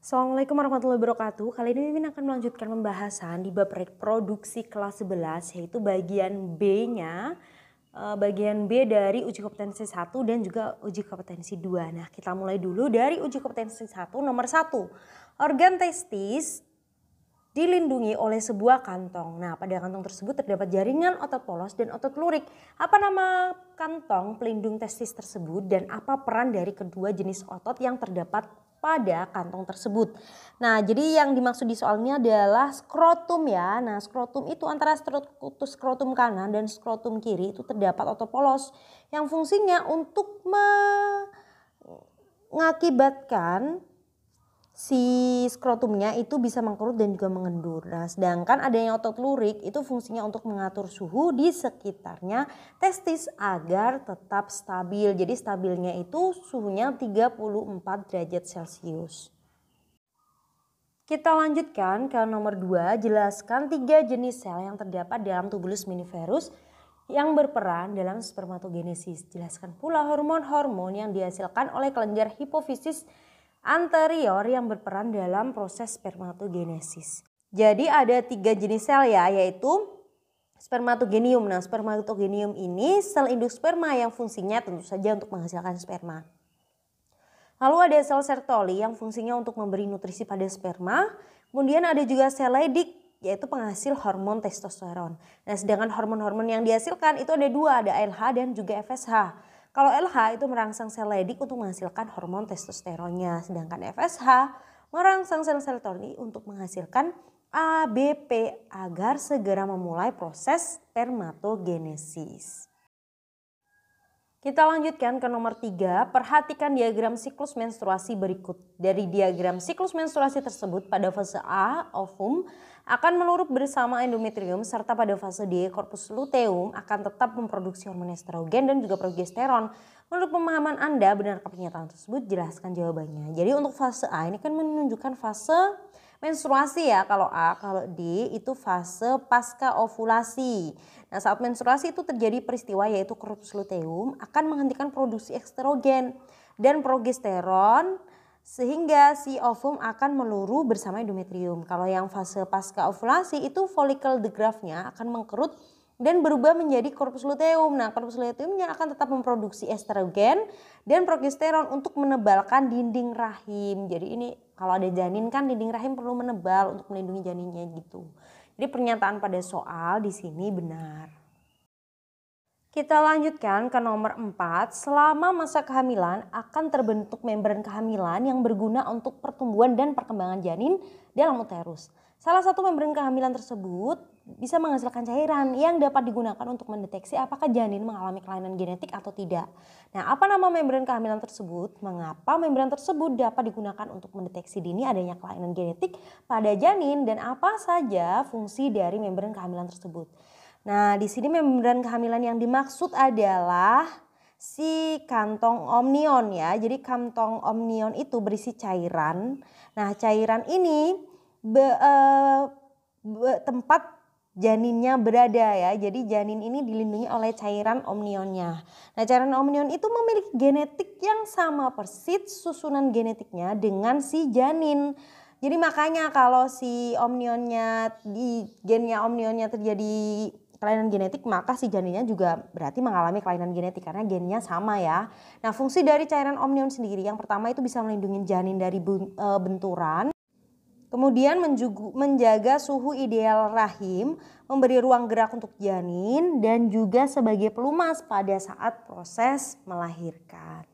Assalamualaikum warahmatullahi wabarakatuh. Kali ini Mimin akan melanjutkan pembahasan di bab reproduksi kelas 11, yaitu bagian B-nya, bagian B dari uji kompetensi 1 dan juga uji kompetensi 2. Nah, kita mulai dulu dari uji kompetensi 1 nomor 1. Organ testis dilindungi oleh sebuah kantong. Nah, pada kantong tersebut terdapat jaringan otot polos dan otot lurik. Apa nama kantong pelindung testis tersebut dan apa peran dari kedua jenis otot yang terdapat pada kantong tersebut? Nah, jadi yang dimaksud di soalnya adalah skrotum ya. Nah, skrotum itu antara skrotum kanan dan skrotum kiri itu terdapat otot polos yang fungsinya untuk mengakibatkan si skrotumnya itu bisa mengkerut dan juga mengendur. Nah, sedangkan adanya otot lurik itu fungsinya untuk mengatur suhu di sekitarnya testis agar tetap stabil. Jadi stabilnya itu suhunya 34 derajat Celcius. Kita lanjutkan ke nomor 2, jelaskan 3 jenis sel yang terdapat dalam tubulus miniferus yang berperan dalam spermatogenesis. Jelaskan pula hormon-hormon yang dihasilkan oleh kelenjar hipofisis anterior yang berperan dalam proses spermatogenesis. Jadi ada 3 jenis sel ya, yaitu spermatogenium. Nah, spermatogenium ini sel induk sperma yang fungsinya tentu saja untuk menghasilkan sperma. Lalu ada sel Sertoli yang fungsinya untuk memberi nutrisi pada sperma. Kemudian ada juga sel Leydig yaitu penghasil hormon testosteron. Nah, sedangkan hormon-hormon yang dihasilkan itu ada 2, ada LH dan juga FSH. Kalau LH itu merangsang sel Leydig untuk menghasilkan hormon testosteronnya, sedangkan FSH merangsang sel Sertoli untuk menghasilkan ABP agar segera memulai proses spermatogenesis. Kita lanjutkan ke nomor 3, perhatikan diagram siklus menstruasi berikut. Dari diagram siklus menstruasi tersebut pada fase A, ovum akan meluruh bersama endometrium serta pada fase D, corpus luteum akan tetap memproduksi hormon estrogen dan juga progesteron. Menurut pemahaman Anda, benarkah pernyataan tersebut? Jelaskan jawabannya. Jadi untuk fase A ini kan menunjukkan fase menstruasi ya kalau A, kalau D itu fase pasca ovulasi. Nah, saat menstruasi itu terjadi peristiwa yaitu corpus luteum akan menghentikan produksi estrogen dan progesteron sehingga si ovum akan meluruh bersama endometrium. Kalau yang fase pasca ovulasi itu follicle degrafnya akan mengkerut dan berubah menjadi corpus luteum. Nah, corpus luteumnya akan tetap memproduksi estrogen dan progesteron untuk menebalkan dinding rahim. Jadi ini kalau ada janin kan dinding rahim perlu menebal untuk melindungi janinnya gitu. Jadi pernyataan pada soal di sini benar. Kita lanjutkan ke nomor 4, selama masa kehamilan akan terbentuk membran kehamilan yang berguna untuk pertumbuhan dan perkembangan janin dalam uterus. Salah satu membran kehamilan tersebut bisa menghasilkan cairan yang dapat digunakan untuk mendeteksi apakah janin mengalami kelainan genetik atau tidak. Nah, apa nama membran kehamilan tersebut? Mengapa membran tersebut dapat digunakan untuk mendeteksi dini adanya kelainan genetik pada janin dan apa saja fungsi dari membran kehamilan tersebut? Nah, di sini membran kehamilan yang dimaksud adalah si kantong omnion ya. Jadi kantong omnion itu berisi cairan. Nah, cairan ini tempat janinnya berada ya. Jadi janin ini dilindungi oleh cairan omnionnya. Nah, cairan omnion itu memiliki genetik yang sama persis susunan genetiknya dengan si janin. Jadi makanya kalau si omnionnya di gennya omnionnya terjadi kelainan genetik, maka si janinnya juga berarti mengalami kelainan genetik karena gennya sama ya. Nah, fungsi dari cairan omnion sendiri yang pertama itu bisa melindungi janin dari benturan. Kemudian menjaga suhu ideal rahim, memberi ruang gerak untuk janin dan juga sebagai pelumas pada saat proses melahirkan.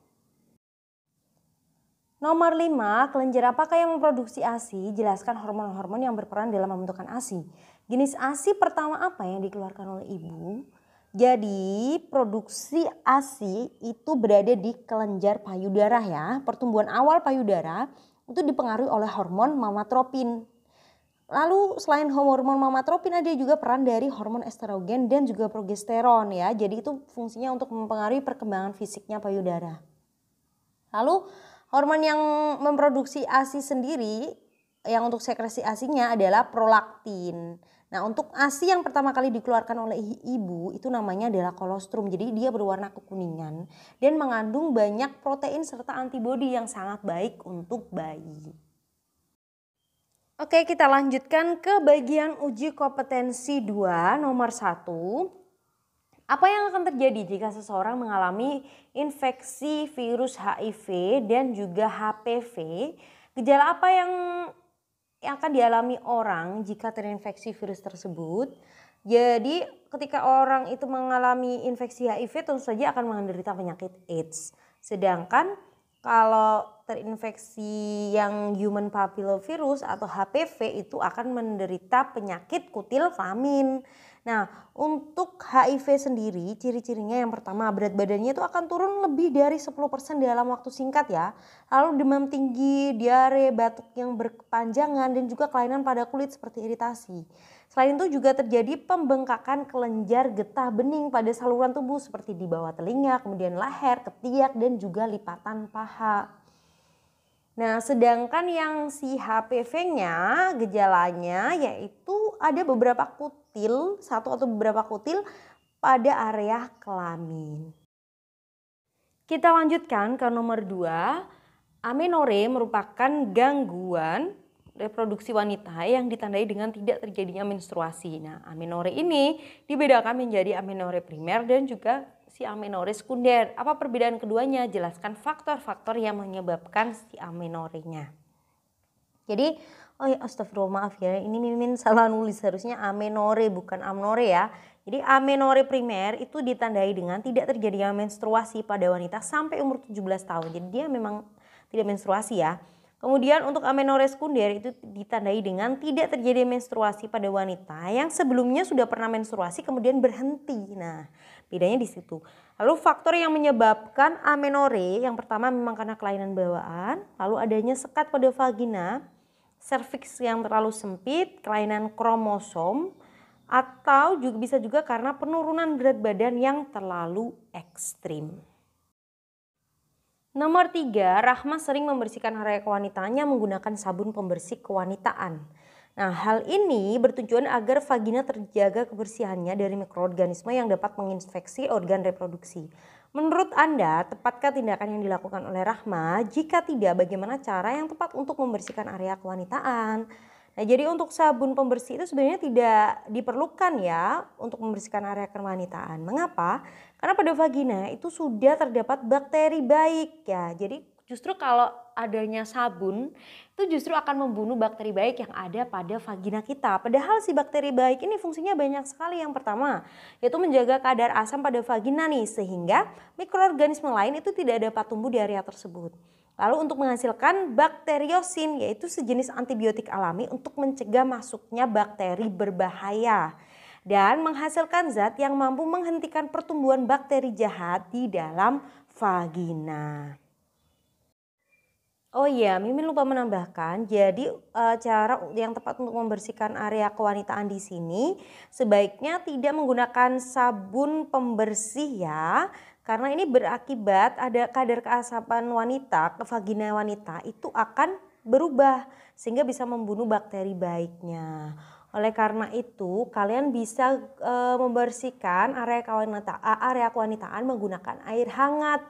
Nomor 5, kelenjar apakah yang memproduksi ASI? Jelaskan hormon-hormon yang berperan dalam pembentukan ASI. Jenis ASI pertama apa yang dikeluarkan oleh ibu? Jadi produksi ASI itu berada di kelenjar payudara ya. Pertumbuhan awal payudara itu dipengaruhi oleh hormon mamatropin. Lalu selain hormon mamatropin ada juga peran dari hormon estrogen dan juga progesteron ya. Jadi itu fungsinya untuk mempengaruhi perkembangan fisiknya payudara. Lalu hormon yang memproduksi ASI sendiri yang untuk sekresi ASI-nya adalah prolaktin. Nah, untuk ASI yang pertama kali dikeluarkan oleh ibu itu namanya adalah kolostrum. Jadi dia berwarna kekuningan dan mengandung banyak protein serta antibodi yang sangat baik untuk bayi. Oke, kita lanjutkan ke bagian uji kompetensi 2 nomor 1. Apa yang akan terjadi jika seseorang mengalami infeksi virus HIV dan juga HPV? Gejala apa yang akan dialami orang jika terinfeksi virus tersebut? Jadi ketika orang itu mengalami infeksi HIV tentu saja akan menderita penyakit AIDS. Sedangkan kalau terinfeksi yang human papillovirus atau HPV itu akan menderita penyakit kutil kelamin. Nah, untuk HIV sendiri ciri-cirinya yang pertama berat badannya itu akan turun lebih dari 10% dalam waktu singkat ya. Lalu demam tinggi, diare, batuk yang berkepanjangan dan juga kelainan pada kulit seperti iritasi. Selain itu juga terjadi pembengkakan kelenjar getah bening pada saluran tubuh seperti di bawah telinga, kemudian leher, ketiak dan juga lipatan paha. Nah, sedangkan yang si HPV-nya gejalanya yaitu ada beberapa kutil, satu atau beberapa kutil pada area kelamin. Kita lanjutkan ke nomor 2. Amenore merupakan gangguan reproduksi wanita yang ditandai dengan tidak terjadinya menstruasi. Nah, amenore ini dibedakan menjadi amenore primer dan juga si amenore sekunder. Apa perbedaan keduanya? Jelaskan faktor-faktor yang menyebabkan si amenorenya. Jadi, oh ya, astagfirullah, maaf ya, ini Mimin salah nulis, harusnya amenore bukan amnore ya. Jadi amenore primer itu ditandai dengan tidak terjadinya menstruasi pada wanita sampai umur 17 tahun. Jadi dia memang tidak menstruasi ya. Kemudian untuk amenore sekunder itu ditandai dengan tidak terjadi menstruasi pada wanita yang sebelumnya sudah pernah menstruasi kemudian berhenti. Nah, bedanya di situ. Lalu faktor yang menyebabkan amenore yang pertama memang karena kelainan bawaan, lalu adanya sekat pada vagina, serviks yang terlalu sempit, kelainan kromosom, atau juga bisa juga karena penurunan berat badan yang terlalu ekstrim. Nomor 3, Rahma sering membersihkan area kewanitaannya menggunakan sabun pembersih kewanitaan. Nah, hal ini bertujuan agar vagina terjaga kebersihannya dari mikroorganisme yang dapat menginfeksi organ reproduksi. Menurut Anda, tepatkah tindakan yang dilakukan oleh Rahma? Jika tidak, bagaimana cara yang tepat untuk membersihkan area kewanitaan? Nah, jadi untuk sabun pembersih itu sebenarnya tidak diperlukan ya untuk membersihkan area kewanitaan. Mengapa? Karena pada vagina itu sudah terdapat bakteri baik ya. Jadi justru kalau adanya sabun itu justru akan membunuh bakteri baik yang ada pada vagina kita. Padahal si bakteri baik ini fungsinya banyak sekali. Yang pertama yaitu menjaga kadar asam pada vagina nih sehingga mikroorganisme lain itu tidak dapat tumbuh di area tersebut. Lalu untuk menghasilkan bakteriosin yaitu sejenis antibiotik alami untuk mencegah masuknya bakteri berbahaya. Dan menghasilkan zat yang mampu menghentikan pertumbuhan bakteri jahat di dalam vagina. Oh iya, Mimin lupa menambahkan. Jadi cara yang tepat untuk membersihkan area kewanitaan di sini sebaiknya tidak menggunakan sabun pembersih ya. Karena ini berakibat ada kadar keasapan wanita ke vagina wanita itu akan berubah sehingga bisa membunuh bakteri baiknya. Oleh karena itu kalian bisa membersihkan area kewanitaan menggunakan air hangat.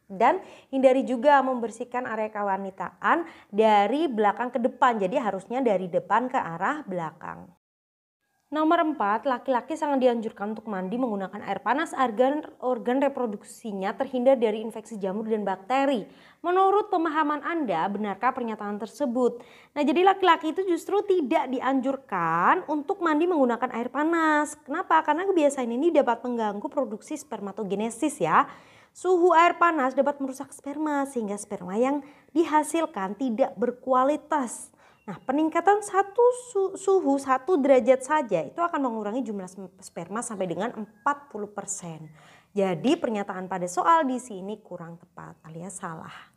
Dan hindari juga membersihkan area kewanitaan dari belakang ke depan. Jadi harusnya dari depan ke arah belakang. Nomor 4, laki-laki sangat dianjurkan untuk mandi menggunakan air panas agar organ reproduksinya terhindar dari infeksi jamur dan bakteri. Menurut pemahaman Anda, benarkah pernyataan tersebut? Nah, jadi laki-laki itu justru tidak dianjurkan untuk mandi menggunakan air panas. Kenapa? Karena kebiasaan ini dapat mengganggu produksi spermatogenesis ya. Suhu air panas dapat merusak sperma sehingga sperma yang dihasilkan tidak berkualitas. Nah, peningkatan suhu 1 derajat saja itu akan mengurangi jumlah sperma sampai dengan 40%. Jadi pernyataan pada soal di sini kurang tepat alias salah.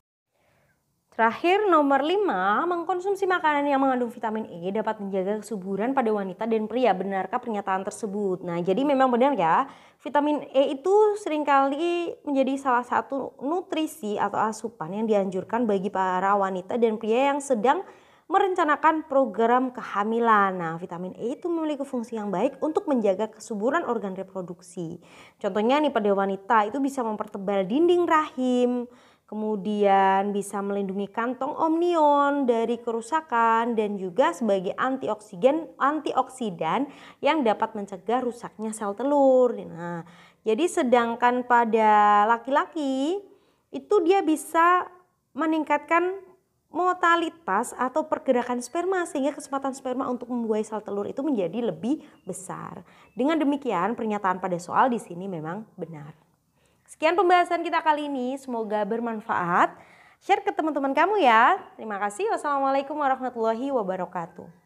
Terakhir nomor 5, mengkonsumsi makanan yang mengandung vitamin E dapat menjaga kesuburan pada wanita dan pria. Benarkah pernyataan tersebut? Nah, jadi memang benar ya, vitamin E itu seringkali menjadi salah satu nutrisi atau asupan yang dianjurkan bagi para wanita dan pria yang sedang merencanakan program kehamilan. Nah, vitamin E itu memiliki fungsi yang baik untuk menjaga kesuburan organ reproduksi. Contohnya nih pada wanita itu bisa mempertebal dinding rahim, kemudian bisa melindungi kantong amnion dari kerusakan dan juga sebagai antioksidan yang dapat mencegah rusaknya sel telur. Nah, jadi sedangkan pada laki-laki itu dia bisa meningkatkan motalitas atau pergerakan sperma sehingga kesempatan sperma untuk membuahi sel telur itu menjadi lebih besar. Dengan demikian pernyataan pada soal di sini memang benar. Sekian pembahasan kita kali ini, semoga bermanfaat. Share ke teman-teman kamu ya. Terima kasih. Wassalamualaikum warahmatullahi wabarakatuh.